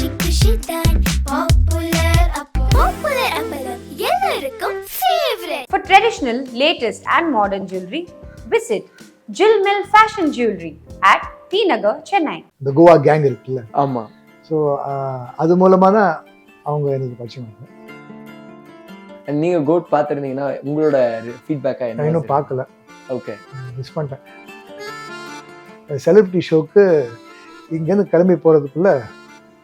For traditional, latest and modern jewelry, visit Jill Mill Fashion Jewelry at T Nagar, Chennai. இந்த Goa gang இருக்குல்ல, ஆமா. So அது மூலமாக தான் அவங்க எனக்கு படிச்சுவாங்க. நீங்க கோட் பார்த்துருந்தீங்கன்னா உங்களோட ஃபீட்பேக்கா நான் என்ன? இன்னும் பார்க்கல, ஓகே. மிஸ் பண்ணிட்டேன். செலிபிரிட்டி ஷோக்கு இங்கேருந்து கிளம்பி போகிறதுக்குள்ள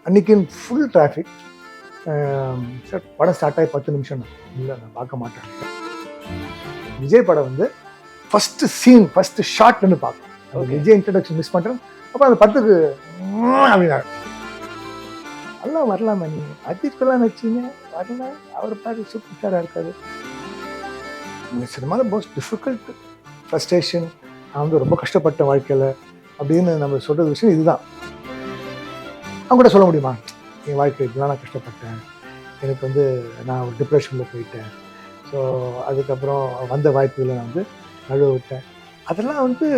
அன்றைக்கின்னு ஃபுல் டிராஃபிக். சார் படம் ஸ்டார்ட் ஆகி 10 நிமிஷம் தான் இல்லை, நான் பார்க்க மாட்டேன். விஜய் படம் வந்து ஃபஸ்ட்டு சீன் ஃபஸ்ட்டு ஷாட்னு பார்ப்பேன். விஜய் இன்ட்ரடக்ஷன் மிஸ் பண்ணுறேன். அப்புறம் அந்த படத்துக்கு அப்படின்னா எல்லாம் வரலாமா, நீங்கள் அஜித்கெல்லாம் வச்சிங்க வரல, அவர் பாரு சூப்பர் ஸ்டாராக இருக்காது. இந்த சினிமாவில் மோஸ்ட் டிஃபிகல்ட் ஃப்ரஸ்ட்ரேஷன், நான் வந்து ரொம்ப கஷ்டப்பட்ட வாழ்க்கையில் அப்படின்னு நம்ம சொல்கிறது விஷயம் இதுதான். அவங்க கூட சொல்ல முடியுமா, என் வாழ்க்கை இப்படிலாம் நான் கஷ்டப்பட்டேன், எனக்கு வந்து நான் ஒரு டிப்ரெஷனில் போயிட்டேன், ஸோ அதுக்கப்புறம் வந்த வாய்ப்புகளை நான் வந்து நழுவ விட்டேன், அதெல்லாம் வந்து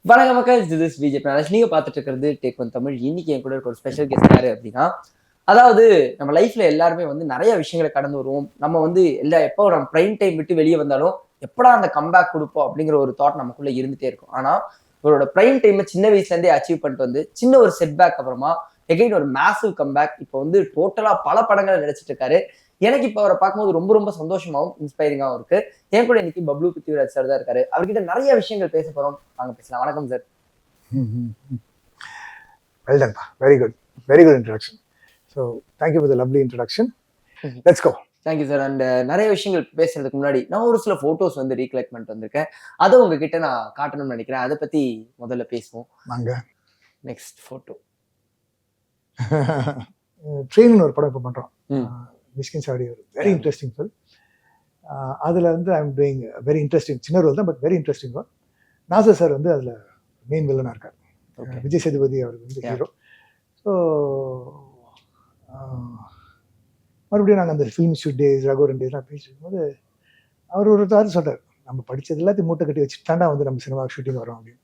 வணக்கம் மக்கள், this is விஜய் பிரானேஷ். நீங்க பார்த்துட்டு இருக்கிறது டேக் ஒன் தமிழ். இன்னைக்கு என் கூட இருக்க ஒரு ஸ்பெஷல் கெஸ்ட் யாரு அப்படின்னா, அதாவது நம்ம லைஃப்ல எல்லாருமே வந்து நிறைய விஷயங்களை கடந்து வருவோம். நம்ம வந்து எப்போ நம்ம பிரைம் டைம் விட்டு வெளியே வந்தாலும் எப்படா அந்த கம்பேக் கொடுப்போம் அப்படிங்கிற ஒரு தாட் நமக்குள்ள இருந்துட்டே இருக்கும். ஆனா இவரோட பிரைம் டைமை சின்ன வயசுல இருந்தே அச்சீவ் பண்ணிட்டு வந்து சின்ன ஒரு செட்பேக் அப்புறமா எகைன் ஒரு மேசிவ் கம்பேக், இப்போ வந்து டோட்டலா பல படங்களை நடிச்சிட்டு இருக்காரு. எனக்கு இப்போ அவரை பார்க்கும்போது ரொம்ப ரொம்ப சந்தோஷமாகவும் இன்ஸ்பைரிங்காகவும் இருக்கு. என் கூட இன்னைக்கு பப்ளு பிருத்திவிராஜ் சார் தான் இருக்காரு. அவர்கிட்ட நிறைய விஷயங்கள் பேச போறோம், வாங்க பேசலாம். வணக்கம் sir. Well done, very good, very good introduction. So thank you for the lovely introduction. Let's go. Thank you sir. And நிறைய விஷயங்கள் பேசுறதுக்கு முன்னாடி நான் ஒரு சில போட்டோஸ் வந்து ரீகலெக்ட் பண்ணிட்டு வந்திருக்கேன். அதை உங்ககிட்ட நான் காட்டணும்னு நினைக்கிறேன். அதை பத்தி முதல்ல பேசுவோம். நாங்க நெக்ஸ்ட் போட்டோ ட்ரெயின்னு ஒரு படம் இப்போ பண்ணுறோம். மிஷ்கின் சாடி ஒரு வெரி இன்ட்ரெஸ்டிங் ஃபில். அதில் வந்து I am doing very interesting, சின்ன ரோல் தான் but very interesting role. Nassar sir வந்து அதில் மெயின் வில்லனாக இருக்கார். விஜய் சேதுபதி அவர் வந்து ஹீரோ. ஸோ மறுபடியும் நாங்கள் அந்த ஃபிலிம் ஷூட் டேஸ், ரகோரன் டேஸ்லாம் பேசிக்கும் போது அவர் ஒரு தாரு சொல்கிறார், நம்ம படித்தது எல்லாத்தையும் மூட்டை கட்டி வச்சுட்டாண்டா வந்து நம்ம சினிமா ஷூட்டிங் வரோம் அப்படின்னு.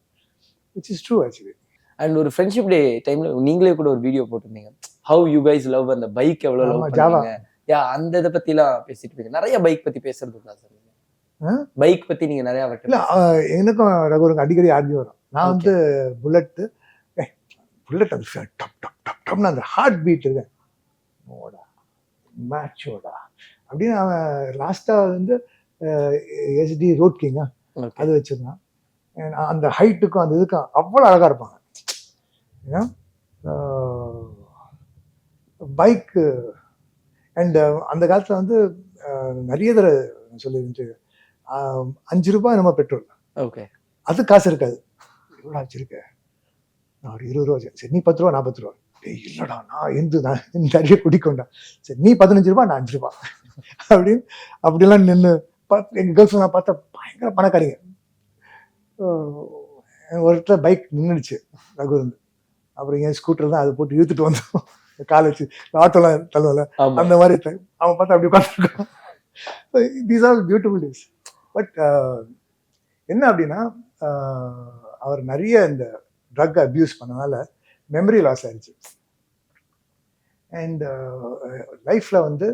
Which is true actually. And ஒரு ஃப்ரெண்ட்ஷிப் டே டைம்ல நீங்களே கூட ஒரு வீடியோ போட்டிருந்தீங்க, ஹவ் யூ கைஸ் லவ் அந்த பைக் எவ்வளவு லவ் பண்ணுவீங்க. யா, அந்த இதை பத்திலாம் பேசிட்டு இருக்கீங்க. நிறைய பைக் பத்தி பேசுறது இருக்கா சார்? பைக் பத்தி நீங்க நிறைய இல்லை, எனக்கும் ரகுவருக்கு அடிக்கடி ஆர்கியூ வரும். நான் வந்து புல்லட் அந்த டப் டப் டப் டப்னு அந்த ஹார்ட் பீட் இருக்கேன் ஓடா மேட்சோடா அப்படின்னு. அவன் லாஸ்ட்டாக வந்து எஸ்டி ரோட் கிங்கா அது வச்சுருந்தான். அந்த ஹைட்டுக்கும் அந்த இதுக்கும் அவ்வளோ அழகாக இருப்பாங்க. பைக்கு அண்ட் அந்த காலத்தில் வந்து நிறைய தடவை சொல்லியிருந்துச்சு, 5 ரூபாய் நம்ம பெட்ரோல், ஓகே, அது காசு இருக்காது. எவ்வளோ வச்சிருக்க, நான் ஒரு 20 ரூபா, சரி நீ 10 ரூபா, நான் 10 ரூபா, இல்லைடா நான் நிறைய குடிக்கொண்டா, சரி நீ 15 ரூபா, நான் 5 ரூபா அப்படின்னு அப்படிலாம் நின்று எங்கள் கேர்ள்ஸ் நான் பார்த்தா பயங்கர பணக்காரிங்க. ஒரு இடத்துல பைக் நின்றுடுச்சு ரகுருந்து, அப்புறம் என் ஸ்கூட்டர் தான் அதை போட்டு இழுத்துட்டு வந்தோம், காலை வச்சு ஆட்டோலாம் தள்ளுவல அந்த மாதிரி அவன் பார்த்தா அப்படி உட்காந்துருக்கான். These are beautiful days. But என்ன அப்படின்னா, அவர் நிறைய இந்த ட்ரக் அப்யூஸ் பண்ணனால மெமரி லாஸ் ஆயிடுச்சு. அண்ட் லைஃப்பில் வந்து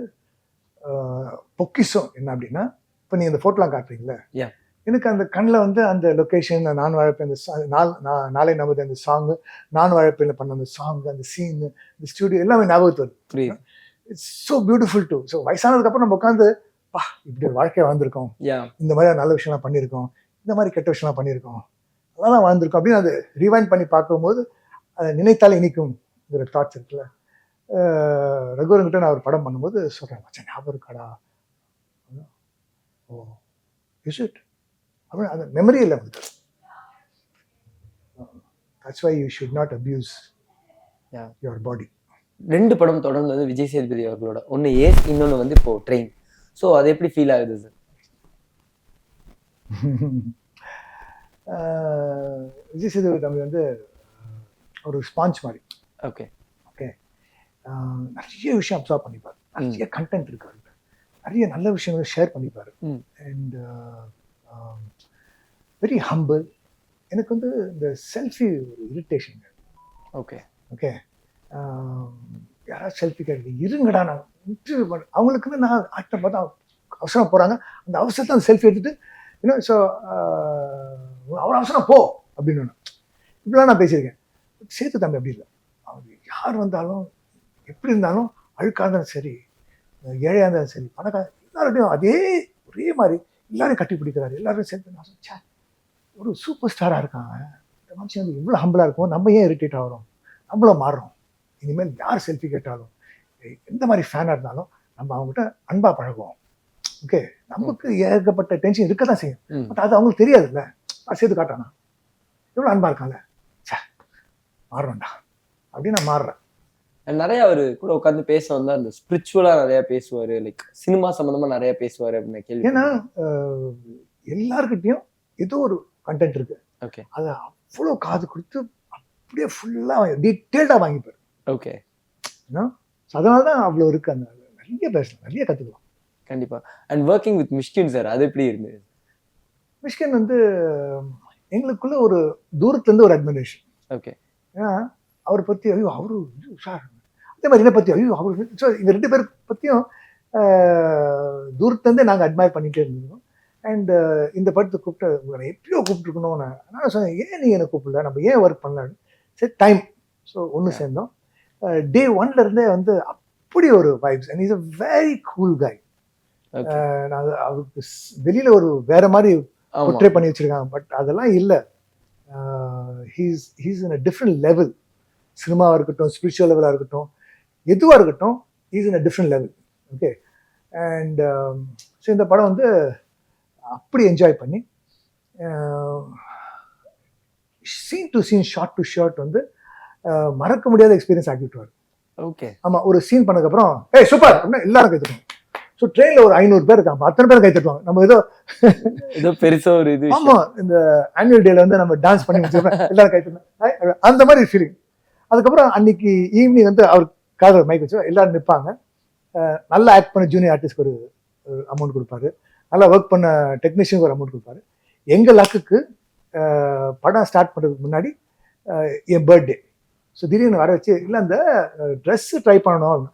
பொக்கிஷம் என்ன அப்படின்னா, இப்போ நீங்கள் இந்த ஃபோட்டோலாம் காட்டுறீங்களே, எனக்கு அந்த கண்ணில் வந்து அந்த லொக்கேஷன், நான் வாழப்பேன், அந்த நாளை நமது அந்த சாங்கு, நான் வாழப்பேன் பண்ண அந்த சாங், அந்த சீனு, இந்த ஸ்டூடியோ எல்லாமே ஞாபகத்து வருது. It's so beautiful too. So வயசானதுக்கப்புறம் நம்ம உட்காந்து பா இப்படி ஒரு வாழ்க்கையை வாழ்ந்திருக்கோம், இந்த மாதிரி நல்ல விஷயம்லாம் பண்ணியிருக்கோம், இந்த மாதிரி கெட்ட விஷயம்லாம் பண்ணியிருக்கோம், அதெல்லாம் வாழ்ந்திருக்கோம் அப்படின்னு அது ரிவைண்ட் பண்ணி பார்க்கும்போது அதை நினைத்தாலே இனிக்கும்ங்கிற தாட்ஸ் இருக்குல்ல. ரகுவரன்கிட்ட நான் ஒரு படம் பண்ணும்போது சொல்கிறேன், மச்சான் ஞாபகம் இருக்காடா, ஓ இஸ் இட் அப்படின்னு அந்த மெமரி இல்லை வந்து. That's why you should not abuse your body. 2 படம் தொடர்ந்து வந்து விஜய் சேதுபதி அவர்களோட, ஒன்று ஏஸ், இன்னொன்று வந்து இப்போ ட்ரெயின். ஸோ அது எப்படி ஃபீல் ஆகுது சார்? விஜய் சேதுபதி தம்பி வந்து ஒரு ஸ்பாஞ்ச் மாதிரி. ஓகே ஓகே, நிறைய விஷயம் அப்சர்வ் பண்ணிப்பார், நிறைய கண்டென்ட் இருக்கு அவர்கிட்ட. நிறைய நல்ல விஷயங்களை ஷேர் பண்ணிப்பாரு. And very humble. எனக்கு வந்து இந்த செல்ஃபி ஒரு இரிட்டேஷன். ஓகே ஓகே, யாராவது செல்ஃபி கேட்டு இருங்கடா, நான் இன்டர்வியூ பண்ண அவங்களுக்குன்னு நான் ஆக்டர் பார்த்தா அவசரம் போகிறாங்க, அந்த அவசரத்தை அந்த செல்ஃபி எடுத்துட்டு இன்னும் ஸோ அவ்வளோ அவசரம் போ அப்படின்னு இப்படிலாம் நான் பேசியிருக்கேன். சேத்து தம்பி அப்படி இல்லை. அவர் யார் வந்தாலும் எப்படி இருந்தாலும் அழுக்காக இருந்தாலும் சரி, ஏழையாக இருந்தாலும் சரி, பணக்கார எல்லார்டையும் அதே ஒரே மாதிரி எல்லாரையும் கட்டி பிடிக்கிறாரு, எல்லாரும் சேர்த்து. நான் சொன்னேன், ஒரு சூப்பர் ஸ்டாராக இருக்காங்க, இந்த மனுஷன் வந்து எவ்வளோ ஹம்பிளாக இருக்கும், நம்ம ஏன் இரிட்டேட் ஆகிறோம், நம்மளும் மாறுறோம். இனிமேல் யார் செல்ஃபி கேட்டாலும் எந்த மாதிரி ஃபேனாக இருந்தாலும் நம்ம அவங்ககிட்ட அன்பாக பழகுவோம். ஓகே, நமக்கு ஏகப்பட்ட டென்ஷன் இருக்க தான் செய்யும், பட் அது அவங்களுக்கு தெரியாதுல்ல. நான் சேர்த்து காட்டானா எவ்வளோ அன்பாக இருக்கான்ல, சே மாறுறேன்டா அப்படின்னு நான் மாறுறேன். நிறைய அவரு கூட உட்காந்து பேச வந்தா அந்த ஸ்பிரிச்சுவலா நிறைய பேசுவாரு, லைக் சினிமா சம்பந்தமா நிறைய பேசுவாரு அப்படின்னு கேள்வி. ஏன்னா எல்லாருக்கிட்டையும் ஏதோ ஒரு கண்டென்ட் இருக்கு. ஓகே, அது அவ்வளோ காது கொடுத்து அப்படியே ஃபுல்லா டீட்டெயில்டா வாங்கிப்பாரு. ஓகே, அதனால தான் அவ்வளோ இருக்கு. அந்த நிறைய பேசலாம், நிறைய கத்துக்கலாம். கண்டிப்பா. And working with Mysskin sir, அது எப்படி இருந்தது? மிஷ்கின் வந்து எங்களுக்குள்ள ஒரு தூரத்துலேருந்து ஒரு அட்மிரேஷன். ஓகே, ஏன்னா அவரை பற்றி ஐயோ அவரு சார், அதே மாதிரி என்ன பற்றி ஐயோ அவரு, ஸோ இவங்க 2 பேர் பற்றியும் தூரத்துலேருந்தே நாங்கள் அட்மையர் பண்ணிகிட்டே இருந்தோம். அண்ட் இந்த படத்தை கூப்பிட்டு உங்களை எப்பயோ கூப்பிட்டுருக்கணும்னு நான் சொன்னேன், ஏன் நீங்கள் என்னை கூப்பிடல, நம்ம ஏன் ஒர்க் பண்ணலான்னு. சரி டைம், ஸோ ஒன்று சேர்ந்தோம். டே 1 வந்து அப்படி ஒரு vibes. And is a very cool guy. நான் அவருக்கு வெளியில் ஒரு வேற மாதிரி போர்ட்ரே பண்ணி வச்சிருக்காங்க, பட் அதெல்லாம் இல்லை. He's in a different level. சினிமாவாக இருக்கட்டும், ஸ்பிரிச்சுவல் லெவலாக இருக்கட்டும், எதுவாக இருக்கட்டும், he's in a different level. Okay, and so இந்த படம் வந்து அப்படி என்ஜாய் பண்ணி scene to scene, shot to shot வந்து மறக்க முடியாத எக்ஸ்பீரியன்ஸ் ஆக்கிட்டுவார். ஓகே, ஆமாம், ஒரு சீன் பண்ணதுக்கப்புறம் சூப்பர் அப்படின்னா எல்லாரும் கைத்துட்டோம். ஸோ ட்ரெயினில் ஒரு 500 பேர் இருக்காங்க, அத்தனை பேர் கைத்துட்டுவாங்க. நம்ம ஏதோ பெருசா ஒரு இது. ஆமாம், இந்த ஆனுவல் டேல வந்து நம்ம டான்ஸ் பண்ணி வச்சிருப்போம், எல்லாரும் கைத்துட்டோம், அந்த மாதிரி ஃபீலிங். அதுக்கப்புறம் அன்னைக்கு ஈவினிங் வந்து அவர் காதல் மைக் வச்சு எல்லாரும் நிற்பாங்க. நல்லா ஆக்ட் பண்ண ஜூனியர் ஆர்டிஸ்ட்க்கு ஒரு அமௌண்ட் கொடுப்பாரு, நல்லா ஒர்க் பண்ண டெக்னீஷியனுக்கு ஒரு அமௌண்ட் கொடுப்பாரு. எங்கள் லக்குக்கு படம் ஸ்டார்ட் பண்ணுறதுக்கு முன்னாடி என் பர்த்டே. ஸோ திடீர்னு வர வச்சு, இல்லை அந்த ட்ரெஸ்ஸு ட்ரை பண்ணணும்,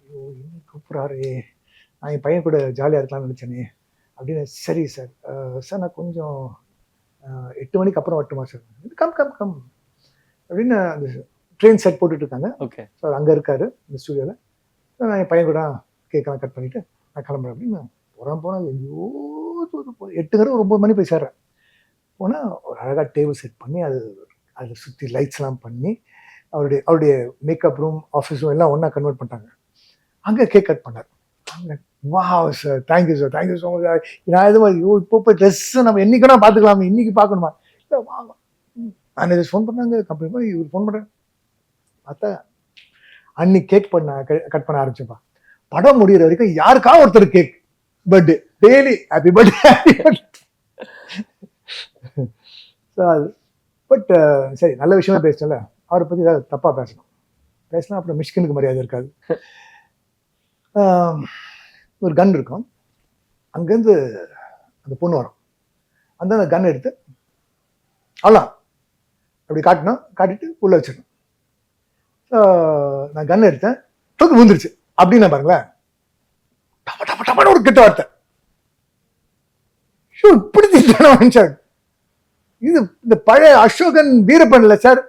ஐயோ இன்னும் கூப்பிட்றாரு, நான் என் பையன் கூட ஜாலியாக இருக்கலாம்னு நினச்சேனே அப்படின்னு. சரி சார், சார் நான் கொஞ்சம் 8 மணிக்கு அப்புறம் வரட்டுமா சார்? கம் கம் கம் அப்படின்னு அந்த ட்ரெயின் செட் போட்டுட்டு இருக்காங்க. ஓகே, ஸோ அங்கே இருக்காரு இந்த ஸ்டூடியோவில். நான் என் பையன் கூட கேக்கெல்லாம் கட் பண்ணிவிட்டு நான் கிளம்புறேன் அப்படின்னு போனால் எங்கேயோ 8:30 9 மணி போய் சேர்றேன். போனால் ஒரு அழகாக டேபிள் செட் பண்ணி அதில் சுற்றி லைட்ஸ்லாம் பண்ணி அவருடைய மேக்கப் ரூம், ஆஃபீஸ் ரூம் எல்லாம் ஒன்றா கன்வெர்ட் பண்ணிட்டாங்க. அங்கே கேக் கட் பண்ணார். வா sir, thank you sir, thank you so much. நான் இது மாதிரி இப்போ போய் ட்ரெஸ்ஸு நம்ம என்றைக்குனா பார்த்துக்கலாமே, இன்றைக்கி பார்க்கணுமா? இல்லை வாங்க, மேனேஜர் ஃபோன் பண்ணாங்க, கம்பெனி போய் இவர் ஃபோன் பண்ணுறேன். பார்த்தா அன்னைக்கு கேக் கட் பண்ண ஆரம்பிச்சப்பா. படம் முடிகிற வரைக்கும் யாருக்கா ஒருத்தர் cake, birthday, daily happy birthday happy birthday. So அது பட் சரி, நல்ல விஷயமா பேசல, அவரை பற்றி ஏதாவது தப்பாக பேசலாம், அப்புறம் மிஷ்கினுக்கு மரியாதை இருக்காது. ஒரு கன் இருக்கும், அங்கேருந்து அந்த பொண்ணு வரும், அந்த கன் எடுத்து அவ்வளோ அப்படி காட்டிட்டு உள்ளே வச்சிடணும். நான் கன் எடுத்தேன், தூக்கி விழுந்துருச்சு அப்படின்னு பாருங்களேன். டப்ப டப்ப டப்பன்னு ஒரு கெட்ட வார்த்தை. இப்படி திட்டான இது இந்த பழைய அசோகன் வீரப்பன் இல்லை sir.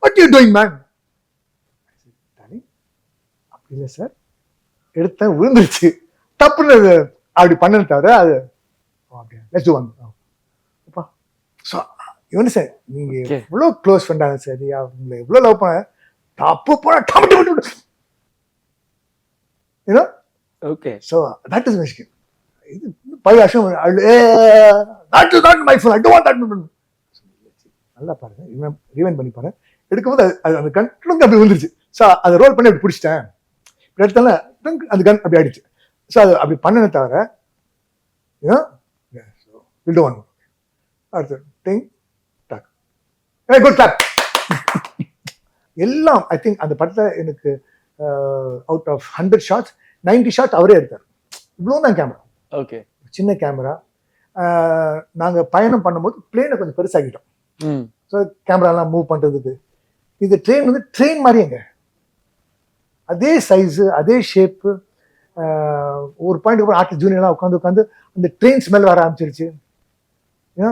What you doing man? அப்படி இல்லை சார், எடுத்தேன் விழுந்துருச்சு, தப்புன்னு அப்படி பண்ண தவிர அது லெட்ஸ் டு ஒன். இவனு சார், நீங்க எவ்வளோ க்ளோஸ் ஃப்ரெண்டாங்க சார், உங்களை எவ்வளோ லவ் பண்ண, தப்பு போனா okay. So that is Mysskin. இது பழைய வருஷம் நல்லா பாருங்க, ரீவைண்ட் பண்ணி பாருங்க. எடுக்கும்போது அந்த கன் அப்படி விழுந்துருச்சு. ஸோ அதை ரோல் பண்ணி அப்படி பிடிச்சிட்டேன், இப்படி எடுத்தால அந்த கன் அப்படி ஆயிடுச்சு. ஸோ அது அப்படி பண்ணனே தவிர அடுத்த திங் குட் கிளாப் எல்லாம். ஐ திங்க் அந்த படத்தை எனக்கு அவுட் ஆஃப் 100 ஷாட்ஸ் 90 ஷாட் அவரே எடுத்தார். இவ்வளோ தான் கேமரா, ஓகே. சின்ன கேமரா. நாங்கள் பயணம் பண்ணும்போது பிளேனை கொஞ்சம் பெருசாகிட்டோம். ஸோ கேமராலாம் மூவ் பண்ணுறதுக்கு. இந்த ட்ரெயின் வந்து ட்ரெயின் மாதிரிங்க, அதே சைஸு அதே ஷேப்பு. ஒரு பாயிண்ட் அப்புறம் ஆர்டிஸ்ட் ஜூனியர்லாம் உட்காந்து அந்த ட்ரெயின் ஸ்மெல் வர ஆரம்பிச்சிருச்சு. ஏன்னா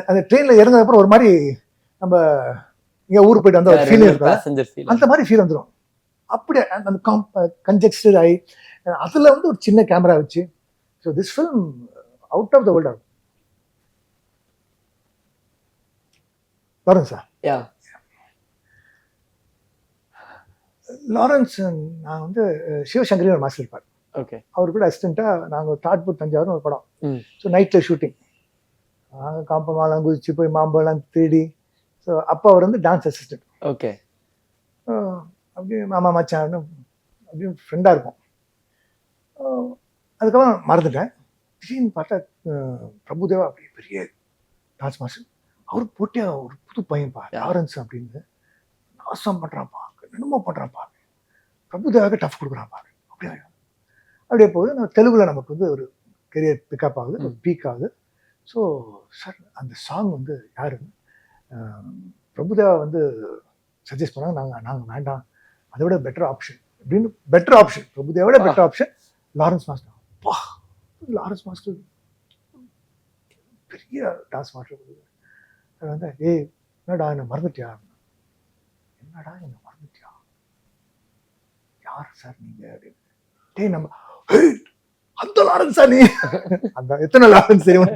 அந்த ட்ரெயினில் இறந்ததுக்கப்புறம் ஒரு மாதிரி நம்ம இங்கே ஊருக்கு போயிட்டு வந்த ஒரு ஃபீல் இருக்கும், அந்த மாதிரி ஃபீல் வந்துடும். அப்படியே அந்த கன்ஜெக்ஸ்டட் ஆகி அதில் வந்து ஒரு சின்ன கேமரா வச்சு. So this film out of the world ஆகும். லாரன்ஸா? லாரன்ஸ் நான் வந்து சிவசங்கரி ஒரு மாஸ்டர் இருப்பார். ஓகே. அவர் கூட அசிஸ்டண்ட்டாக நாங்கள் தாட்பூர் தஞ்சாவூர்னு ஒரு படம். ஸோ நைட்டில் ஷூட்டிங், நாங்கள் காம்பமாலாம் குதிச்சு போய் மாம்பழம் தேடி. ஸோ அப்போ அவர் வந்து டான்ஸ் அசிஸ்டன்ட். ஓகே. அப்படியே மாமா மச்சான் அப்படியே ஃப்ரெண்டாக இருக்கும். அதுக்கப்புறம் மறந்துட்டேன். திடீர்னு பார்த்தா பிரபுதேவா அப்படி பெரிய டான்ஸ் மாஸ்டர். அவர் போட்டே ஒரு புது பையன்ப்பா லாரன்ஸ் அப்படின்னு நாசம் பண்ணுறான்ப்பா, என்னமோ பண்ணுறான்ப்பா, பிரபுதேவாவுக்கு டஃப் கொடுக்குறான்ப்பா. அப்படியே போகுது. நம்ம தெலுங்குல நமக்கு வந்து ஒரு கெரியர் பிக்கப் ஆகுது, ஒரு பீக் ஆகுது. ஸோ சார் அந்த சாங் வந்து யாரு பிரபுதேவா வந்து சஜஸ்ட் பண்ணாங்க. நாங்கள் வேண்டாம், அதை விட பெட்டர் ஆப்ஷன் அப்படின்னு. பெட்டர் ஆப்ஷன் பிரபுதேவோட பெட்டர் ஆப்ஷன் லாரன்ஸ் மாஸ்டர். அப்பா, லாரன்ஸ் மாஸ்டர் பெரிய டான்ஸ் மாஸ்டர். வந்து ஏய் என்னடா என்ன மறந்துட்டியா? என்னடா என்ன மறந்துட்டியா? யார் சார் நீங்க அப்படின்னு. டேய் நம்ம அந்த லாரன்ஸா நீ? அந்த எத்தனை லாரன்ஸ் தெரியும்?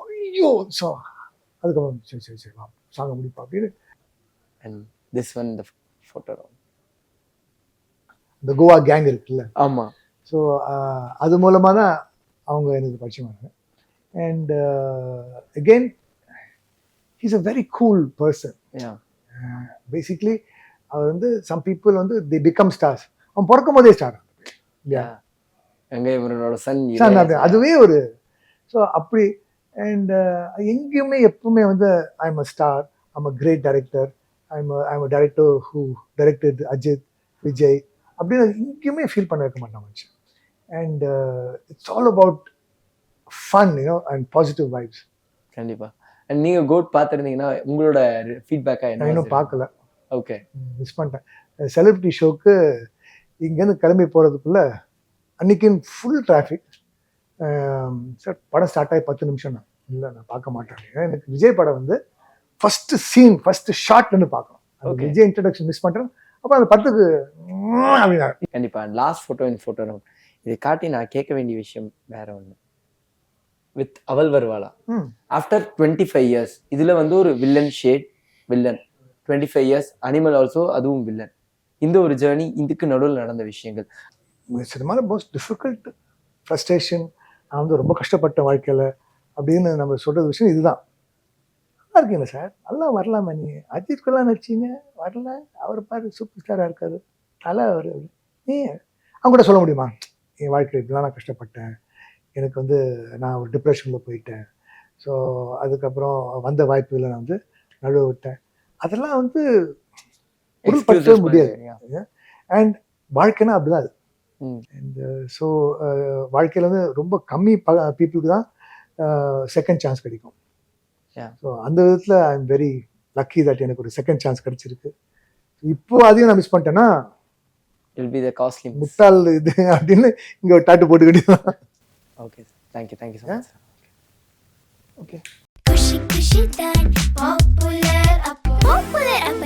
ஐயோ. ஸோ அதுக்கப்புறம் சரி சரி சரி வா சாங்க முடிப்பா அப்படின்னு. And this one the photo. இந்த கோவா கேங் இருக்குல்ல. ஆமா. ஸோ அது மூலமாக தான் அவங்க எனக்கு பரிச்சயமானாங்க. And again he's a very cool person. Basically அவர் வந்து சம் பீப்புள் வந்து தி பிகம் ஸ்டார்ஸ். அவன் பிறக்கும் போதே ஸ்டார் இல்லையா? சன் அதுவே ஒரு. ஸோ அப்படி. அண்ட் எங்கேயுமே எப்பவுமே வந்து I am a star, I am a great director, I am a director who directed Ajith, Vijay அப்படின்னு எங்கேயுமே ஃபீல் பண்ண வைக்க மாட்டான் மனுஷன். And it's all about fun and positive vibes. கண்டிப்பா. அண்ட் நீங்க கோட் பார்த்துருந்தீங்கன்னா உங்களோட ஃபீட்பேக்கா என்ன? இன்னும் பார்க்கல. ஓகே. மிஸ் பண்ணிட்டேன். செலிபிரிட்டி ஷோக்கு இங்கேருந்து கிளம்பி போகிறதுக்குள்ள அன்னைக்குன்னு ஃபுல் டிராஃபிக். சார் படம் ஸ்டார்ட் ஆகி 10 நிமிஷம் தான் இல்லை, நான் பார்க்க மாட்டேன். ஏன்னா எனக்கு விஜய் படம் வந்து ஃபர்ஸ்ட் சீன் ஃபர்ஸ்ட் ஷாட்லேருந்து பார்க்கணும். அது விஜய் இன்ட்ரடக்ஷன் மிஸ் பண்ணுறேன். அப்புறம் அந்த படத்துக்கு அப்படின்னா கண்டிப்பா. லாஸ்ட் ஃபோட்டோ இந்த ஃபோட்டோ இதை காட்டி நான் கேட்க வேண்டிய விஷயம் வேற ஒன்று. வித் அவள் வருவாளா ஆஃப்டர் 25 இயர்ஸ் இதுல வந்து ஒரு villain shade, villain 25 years, animal also அதுவும் வில்லன். இந்த ஒரு ஜேர்னி, இதுக்கு நடுவில் நடந்த விஷயங்கள். சினிமாவில் மோஸ்ட் டிஃபிகல்ட் ஃப்ரஸ்ட்ரேஷன். நான் வந்து ரொம்ப கஷ்டப்பட்ட வாழ்க்கையில் அப்படின்னு நம்ம சொல்கிறது விஷயம் இதுதான். நல்லா இருக்கீங்களா சார்? நல்லா வரலாமா? நீ அஜித்குலாம் நடிச்சிங்க வரல, அவர் பாரு சூப்பர் ஸ்டாராக இருக்காரு, நல்லா அவர். நீ அவங்க கூட சொல்ல முடியுமா என் வாழ்க்கையில் இப்படிலாம் நான் கஷ்டப்பட்டேன், எனக்கு வந்து நான் ஒரு டிப்ரெஷனில் போயிட்டேன், ஸோ அதுக்கப்புறம் வந்த வாய்ப்புகளை நான் வந்து நழுவ விட்டேன். அதெல்லாம் வந்து பொருள்படுத்தவே முடியாது. அண்ட் வாழ்க்கைன்னா அப்படிதான் அது. அண்ட் ஸோ வாழ்க்கையில் வந்து ரொம்ப கம்மி பீப்புளுக்கு தான் செகண்ட் சான்ஸ் கிடைக்கும். ஸோ அந்த விதத்தில் I am very lucky that எனக்கு ஒரு செகண்ட் சான்ஸ் கிடைச்சிருக்கு. இப்போ அதையும் நான் மிஸ் பண்ணிட்டேன்னா முட்டாள் இது அப்படின்னு இங்கே ஒரு டாட்டு போட்டுக்கிட்டு. Okay, thank you so much. Okay. Kushi Kushi தான் பாப்புலர் அப்பளம்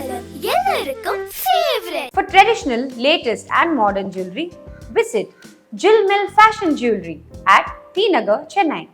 எல்லாருக்கும் favourite. For traditional, latest and modern jewelry, visit Jill Mill Fashion Jewelry at T Nagar, Chennai.